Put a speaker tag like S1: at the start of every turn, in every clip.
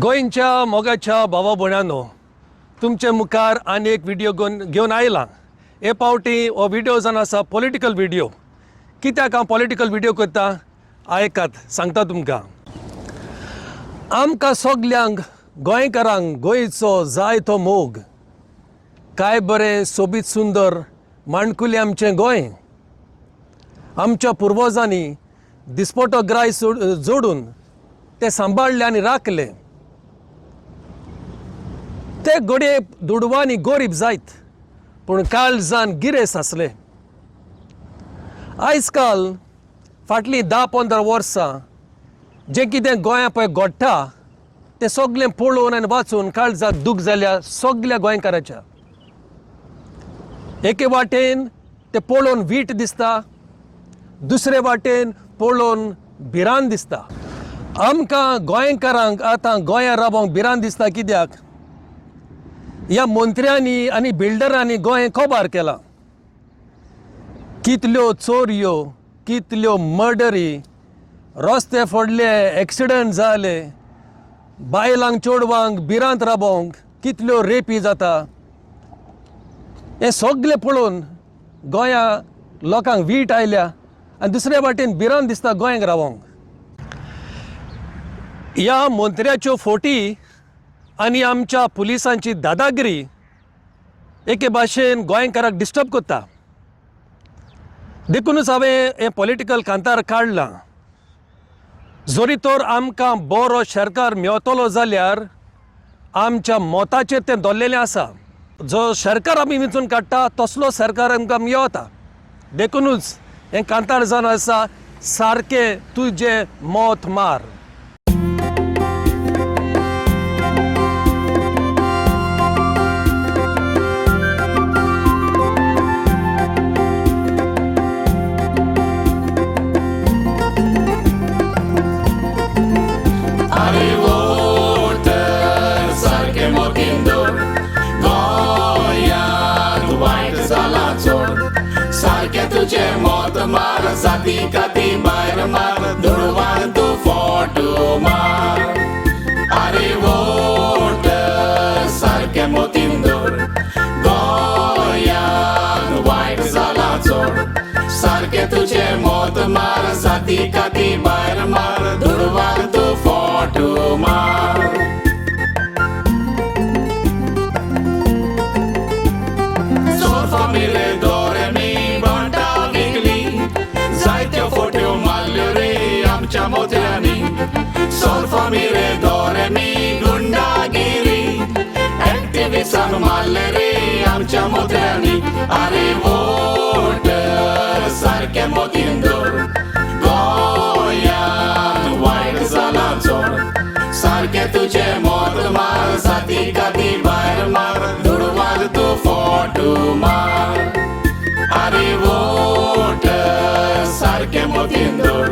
S1: गोंयच्या मोगाच्या भावा भयणांनो, तुमचे मुखार आनी एक व्हिडिओ घेवन आयलां. हे पावटी हो व्हिडिओ जावन आसा पॉलिटिकल व्हिडिओ. कित्याक हांव पॉलिटिकल व्हिडिओ करता आयकात, सांगता तुमकां. आमकां सगल्यांक गोंयकारांक गोंयचो जाय तो मोग. काय बरें सोबीत सुंदर माणकुलें आमचें गोंय. आमच्या पुर्वजांनी दिसपटो ग्राय जोडून ते सांबाळले आनी राखले. ते घडये दुडवांनी गरीब जायत, पूण काळजान गिरेस आसले. आयज काल फाटलीं 10-15 वर्सां जें कितें गोंया पळय घडटा तें सगळें पळोवन आनी वाचून काळजाक दूख जाल्या सगल्या गोंयकाराच्या. एके वाटेन तें पळोवन वीट दिसता, दुसरे वाटेन पळोवन भिरांत दिसता. आमकां गोंयकारांक आतां गोंया रावंक भिरांत दिसता. कित्याक ह्या मंत्र्यांनी आनी बिल्डरांनी गोंय कोबार केलां. कितल्यो चोरयो, कितल्यो मर्डरी, रस्ते फोडले, एक्सिडंट जाले, बायलांक चेडवांक भिरांत राबोवंक कितल्यो रेपी जाता. हें सगळें पळोवन गोंया लोकांक वीट आयल्या आनी दुसऱ्या वाटेन भिरांत दिसता गोंयांक रावंक. ह्या मंत्र्याच्यो फोटी आनी आमच्या पुलिसांची दादागिरी एके भाशेन गोंयकारांक डिस्टर्ब करता. देखूनच हांवें हें पॉलिटिकल कांतार काडलां. जोरी तर आमकां बरो सरकार मेळटलो जाल्यार आमच्या मोताचेर तें दवरलेलें आसा. जो सरकार आमी वेंचून काडटा तसलो सरकार आमकां मेळटा. देखूनच हें कांतार जावन आसा सारकें तुजें मोत मार.
S2: तुझे मोत मार, जाती काती भायर मार, दुडवान तू फोटो मार. अरे वोट सारके मोतीन दवर, गोंयान वायट जाला चोड. सारके तुझे मोत मार, जाती काती भायर मार, दुडवान तू फोटो मार. सोर फामिले दोरे मी फोटो मारल्यो रे आमच्या मोत्यांनी. सोर फामिले दोरे मी गुंडागिरी एक्टिविस्टांक मारले रे आमच्या मोत्यांनी. अरे वोट सारके मोतीन दवर, गोंयान वायट जाला चोड. सारके तुझे मोत मार, जाती काती भायर मार, दुडवार तू फोटो मार. अरे वोट सारके मोतीन दवर,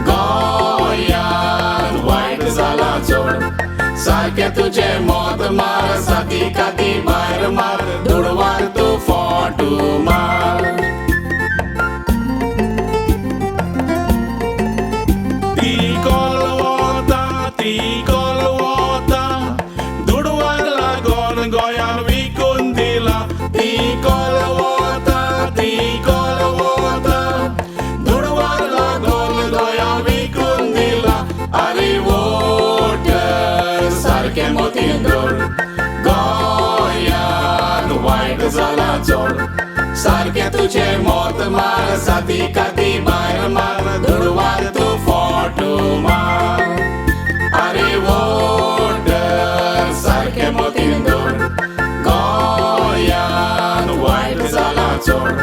S2: गोंयान वायट जाला चोड. सारके तुझे मोत मार, जाती काती भायर मार, दुडवार तू फोटो मार. ती कोल वता दुडवार लागोन गोंयान विकून दिला. ती कोल वता दुडवार लागोन गोंयान विकून दिला. अरे वोट सारके मोतीन दवर, गोंयान वायट जाला चोड. सारके तुझे मोत मार, जाती काती भायर मार, दुडवार तू फोटो मार. अरे वोट सारके मोतीन दवर, गोंयान वायट जाला चोड.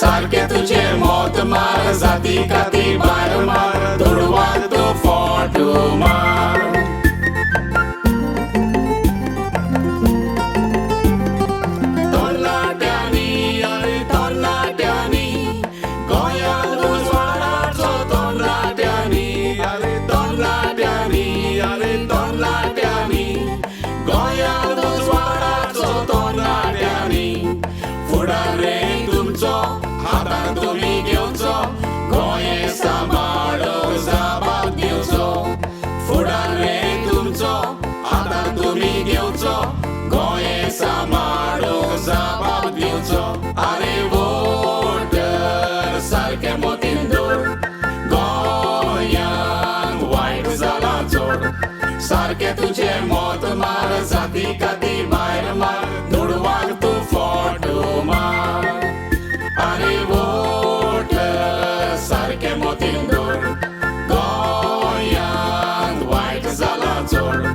S2: सारके तुझे मोत मार, जाती काती भायर मार, दुडवार तू फोटो मार. तरणाट्यांनी अरे तरणाट्यांनी गोंयान उजवाडाचो तरणाट्यांनी. अरे तरणाट्यांनी गोंयान उजवाडाचो तरणाट्यांनी. फुडार रे तुमचो हातान तुमी घेवचो, गोंय सांबाळो सोड सारखे तुझे मोत मार जाती काती भायर मार दुडवाक तू फोटू मार अरे वोट सारखे मोतीन दवर गोंयांत वायट जाला चोड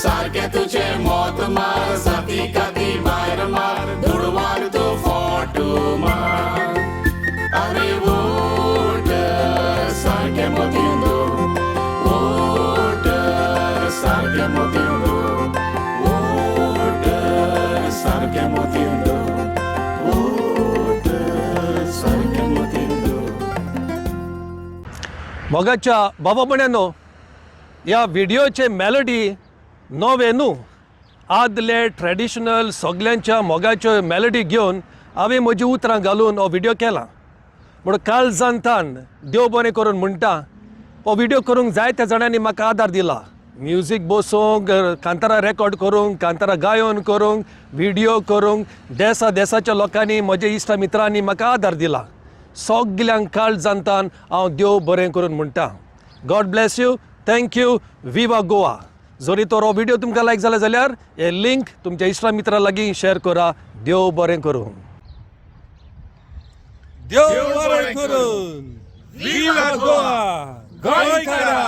S2: सारखे तुझे मोत मार जाती काती भायर मार दुडवाक तू फोटू मार अरे वोट सारखे मोतीन दवर वोट सारखे मोतीन दवर वोट सारखे मोतीन दवर वोट सारखे मोतीन दवर
S1: मोगाच्या बाबा म्हण्यानो ह्या व्हिडिओचे मेलोडी नवे न्हू आदले ट्रेडिशनल सगल्यांच्या मोगाच्यो मेलोडी घेवन हांवें म्हजी उतरां घालून हो व्हिडिओ केला म्हण काल जानतान देव बरें करून म्हणटा हो व्हिडिओ करूंक जायत्या जाणांनी म्हाका आदार दिला म्युजीक बसोवंक कांतारा रेकॉर्ड करूंक कांतारा गायन करूंक व्हिडिओ करूंक देसाच्या लोकांनी म्हज्या इश्ट मित्रांनी म्हाका आदार दिला सगल्यांक काळ जानतान हांव देव बरें करून म्हणटा गॉड ब्लेस यू थँक्यू विवा गोवा जरी तो हो व्हिडिओ तुमकां लायक जाला जाल्यार हे लिंक तुमच्या इश्टा मित्रां लागीं शेअर करा देव बरें करूं
S3: देव बरें करून विवा गोवा गोंयकारा